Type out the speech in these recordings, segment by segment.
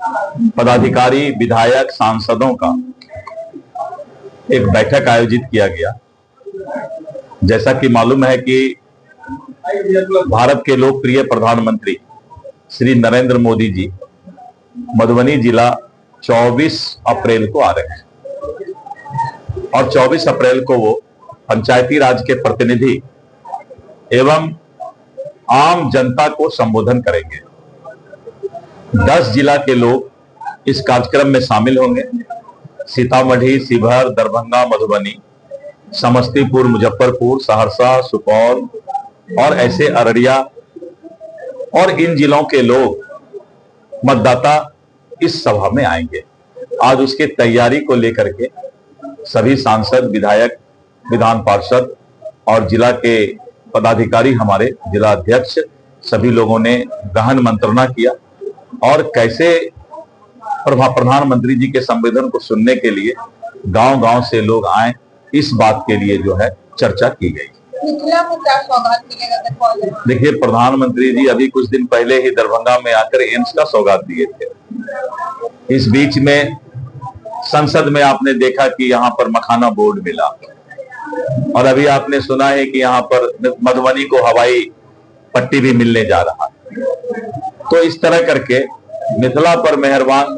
पदाधिकारी, विधायक, सांसदों का एक बैठक आयोजित किया गया। जैसा कि मालूम है कि भारत के लोकप्रिय प्रधानमंत्री श्री नरेंद्र मोदी जी मधुबनी जिला 24 अप्रैल को आ रहे हैं और 24 अप्रैल को वो पंचायती राज के प्रतिनिधि एवं आम जनता को संबोधन करेंगे। 10 जिला के लोग इस कार्यक्रम में शामिल होंगे। सीतामढ़ी, शिवहर, दरभंगा, मधुबनी, समस्तीपुर, मुजफ्फरपुर, सहरसा, सुपौल और ऐसे अररिया और इन जिलों के लोग मतदाता इस सभा में आएंगे। आज उसके तैयारी को लेकर के सभी सांसद, विधायक, विधान पार्षद और जिला के पदाधिकारी, हमारे जिला अध्यक्ष, सभी लोगों ने गहन मंत्रणा किया और कैसे प्रधानमंत्री जी के संबोधन को सुनने के लिए गांव-गांव से लोग आए, इस बात के लिए जो है चर्चा की गई। देखिए, प्रधानमंत्री जी अभी कुछ दिन पहले ही दरभंगा में आकर एम्स का सौगात दिए थे। इस बीच में संसद में आपने देखा कि यहाँ पर मखाना बोर्ड मिला और अभी आपने सुना है कि यहाँ पर मधुबनी को हवाई पट्टी भी मिलने जा रहा है। तो इस तरह करके मिथिला पर मेहरबान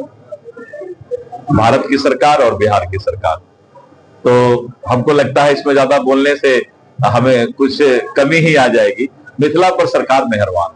भारत की सरकार और बिहार की सरकार। तो हमको लगता है इसमें ज्यादा बोलने से हमें कुछ कमी ही आ जाएगी। मिथिला पर सरकार मेहरबान।